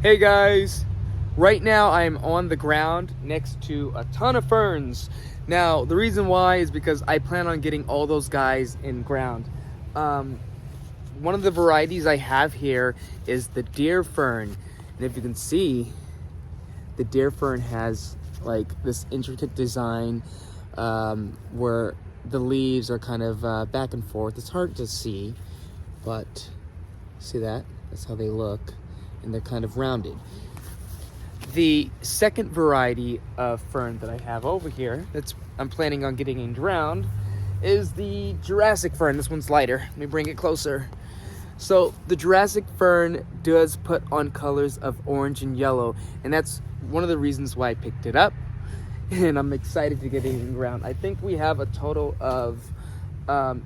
Hey guys, right now I am on the ground next to a ton of ferns. Now the reason why is because I plan on getting all those guys in ground. One of the varieties I have here is the deer fern, and if you can see, the deer fern has like this intricate design where the leaves are kind of back and forth. It's hard to see, but see that? That's how they look. And they're kind of rounded. The second variety of fern that I have over here I'm planning on getting in ground is the Jurassic fern. This one's lighter. Let me bring it closer. So the Jurassic fern does put on colors of orange and yellow, and that's one of the reasons why I picked it up, and I'm excited to get it in ground. I think we have a total of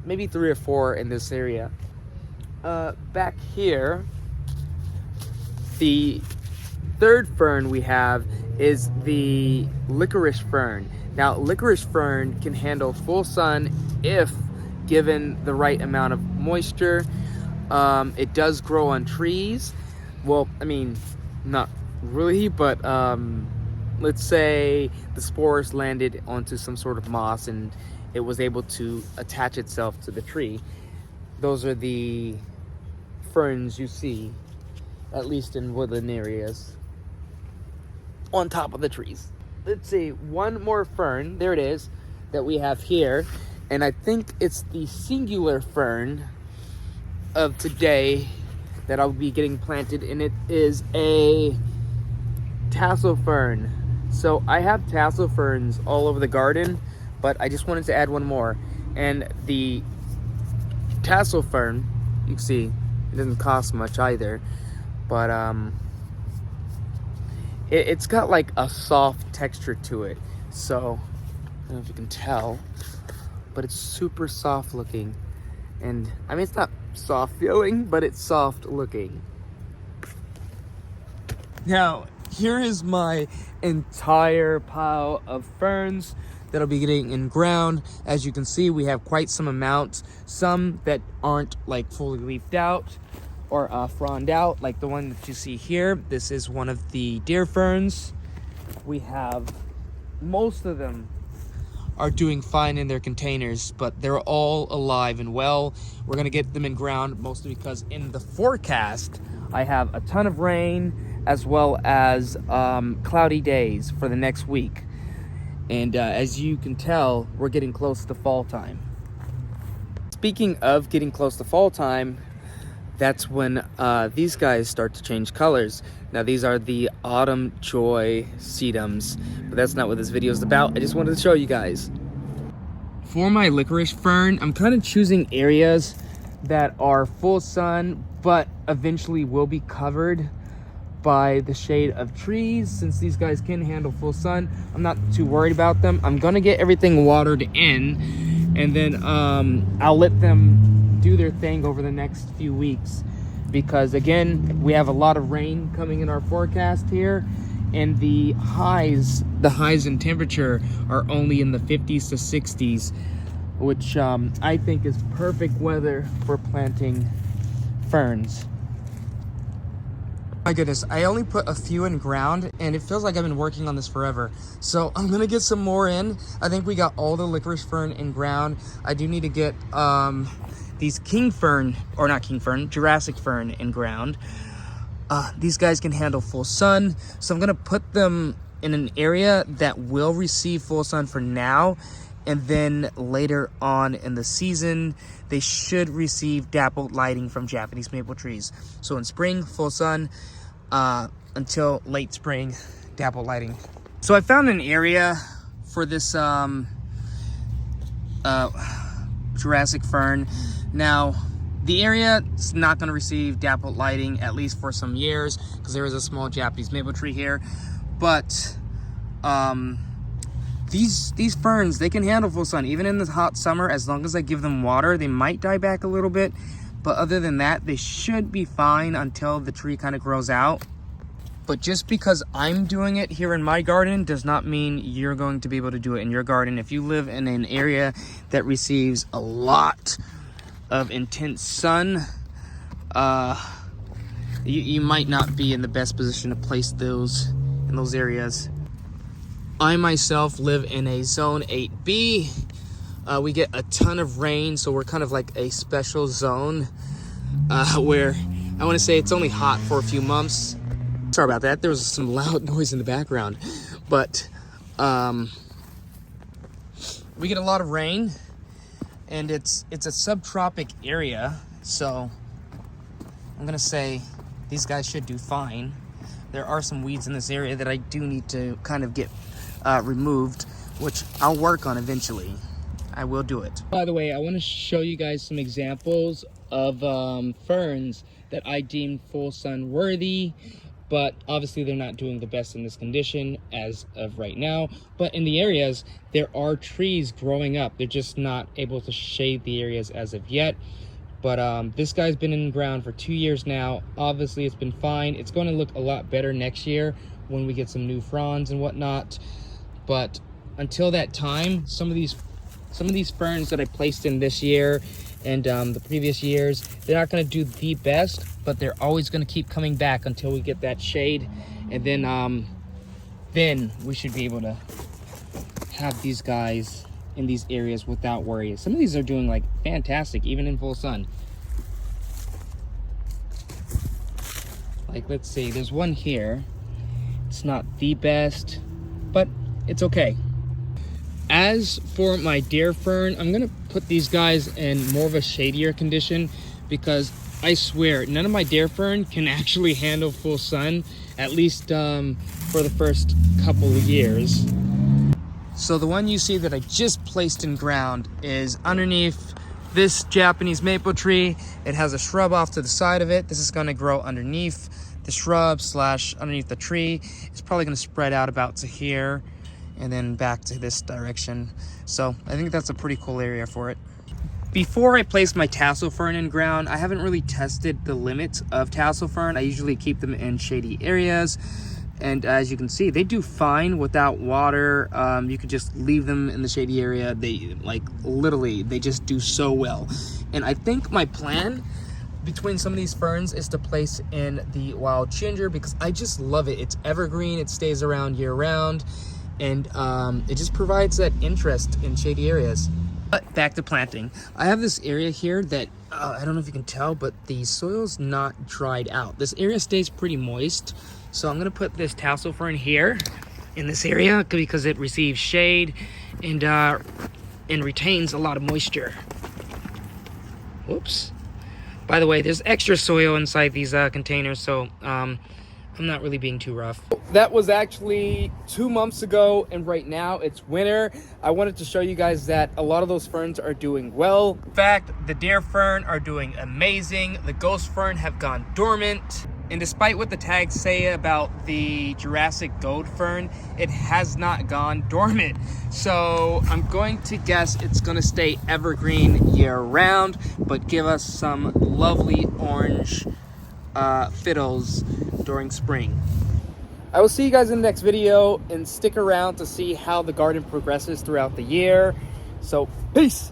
maybe 3 or 4 in this area. Back here, the third fern we have is the Licorice fern. Now, Licorice fern can handle full sun if given the right amount of moisture. It does grow on trees. Well, I mean, not really, but let's say the spores landed onto some sort of moss and it was able to attach itself to the tree. Those are the ferns you see, at least in woodland areas, on top of the trees. Let's see, one more fern, there it is, that we have here, and I think it's the singular fern of today that I'll be getting planted, and it is a tassel fern. So I have tassel ferns all over the garden, but I just wanted to add one more, and the tassel fern, you can see, it doesn't cost much either. But it's got like a soft texture to it. So, I don't know if you can tell, but it's super soft looking. And I mean, it's not soft feeling, but it's soft looking. Now, here is my entire pile of ferns that I'll be getting in ground. As you can see, we have quite some amounts. Some that aren't like fully leafed out or fronded out, like the one that you see here. This is one of the deer ferns. We have, most of them are doing fine in their containers, but they're all alive and well. We're gonna get them in ground, mostly because in the forecast, I have a ton of rain as well as cloudy days for the next week. And as you can tell, we're getting close to fall time. Speaking of getting close to fall time, that's when these guys start to change colors. Now these are the Autumn Joy sedums, but that's not what this video is about. I just wanted to show you guys. For my licorice fern, I'm kind of choosing areas that are full sun, but eventually will be covered by the shade of trees. Since these guys can handle full sun, I'm not too worried about them. I'm gonna get everything watered in, and then I'll let them do their thing over the next few weeks, because again, we have a lot of rain coming in our forecast here, and the highs in temperature are only in the 50s to 60s, which I think is perfect weather for planting ferns. My goodness, I only put a few in ground, and it feels like I've been working on this forever. So I'm gonna get some more in. I think we got all the licorice fern in ground. I do need to get these Jurassic fern in ground. These guys can handle full sun, so I'm gonna put them in an area that will receive full sun for now, and then later on in the season, they should receive dappled lighting from Japanese maple trees. So in spring, full sun, until late spring, dappled lighting. So I found an area for this Jurassic fern. Now, the area is not going to receive dappled lighting, at least for some years, because there is a small Japanese maple tree here. But these ferns, they can handle full sun, even in the hot summer. As long as I give them water, they might die back a little bit, but other than that, they should be fine until the tree kind of grows out. But just because I'm doing it here in my garden does not mean you're going to be able to do it in your garden. If you live in an area that receives a lot of intense sun, you might not be in the best position to place those in those areas. I myself live in a zone 8B. We get a ton of rain, so we're kind of like a special zone where I want to say it's only hot for a few months. Sorry about that. There was some loud noise in the background, but we get a lot of rain, and it's a subtropic area, so I'm gonna say these guys should do fine. There are some weeds in this area that I do need to kind of get removed, which I'll work on eventually. I will do it. By the way, I want to show you guys some examples of ferns that I deem full sun worthy, but obviously they're not doing the best in this condition as of right now. But in the areas, there are trees growing up. They're just not able to shade the areas as of yet. But this guy's been in the ground for 2 years now. Obviously it's been fine. It's going to look a lot better next year when we get some new fronds and whatnot. But until that time, some of these ferns that I placed in this year and the previous years, they're not going to do the best, but they're always going to keep coming back until we get that shade. And then we should be able to have these guys in these areas without worry. Some of these are doing like fantastic, even in full sun. Like, let's see, there's one here. It's not the best, but it's okay. As for my deer fern, I'm gonna put these guys in more of a shadier condition, because I swear none of my deer fern can actually handle full sun, at least for the first couple of years. So the one you see that I just placed in ground is underneath this Japanese maple tree. It has a shrub off to the side of it. This is gonna grow underneath the shrub / underneath the tree. It's probably gonna spread out about to here and then back to this direction. So I think that's a pretty cool area for it. Before I place my tassel fern in ground, I haven't really tested the limits of tassel fern. I usually keep them in shady areas. And as you can see, they do fine without water. You could just leave them in the shady area. They, like, literally, they just do so well. And I think my plan between some of these ferns is to place in the wild ginger, because I just love it. It's evergreen, it stays around year round, and it just provides that interest in shady areas. But back to planting. I have this area here that, I don't know if you can tell, but the soil's not dried out. This area stays pretty moist. So I'm gonna put this tassel fern here in this area because it receives shade and retains a lot of moisture. Whoops. By the way, there's extra soil inside these containers, so I'm not really being too rough. That was actually 2 months ago, and right now it's winter. I wanted to show you guys that a lot of those ferns are doing well. In fact, the deer fern are doing amazing. The ghost fern have gone dormant. And despite what the tags say about the Jurassic gold fern, it has not gone dormant. So I'm going to guess it's gonna stay evergreen year round, but give us some lovely orange fiddles during spring. I will see you guys in the next video, and stick around to see how the garden progresses throughout the year. So, peace!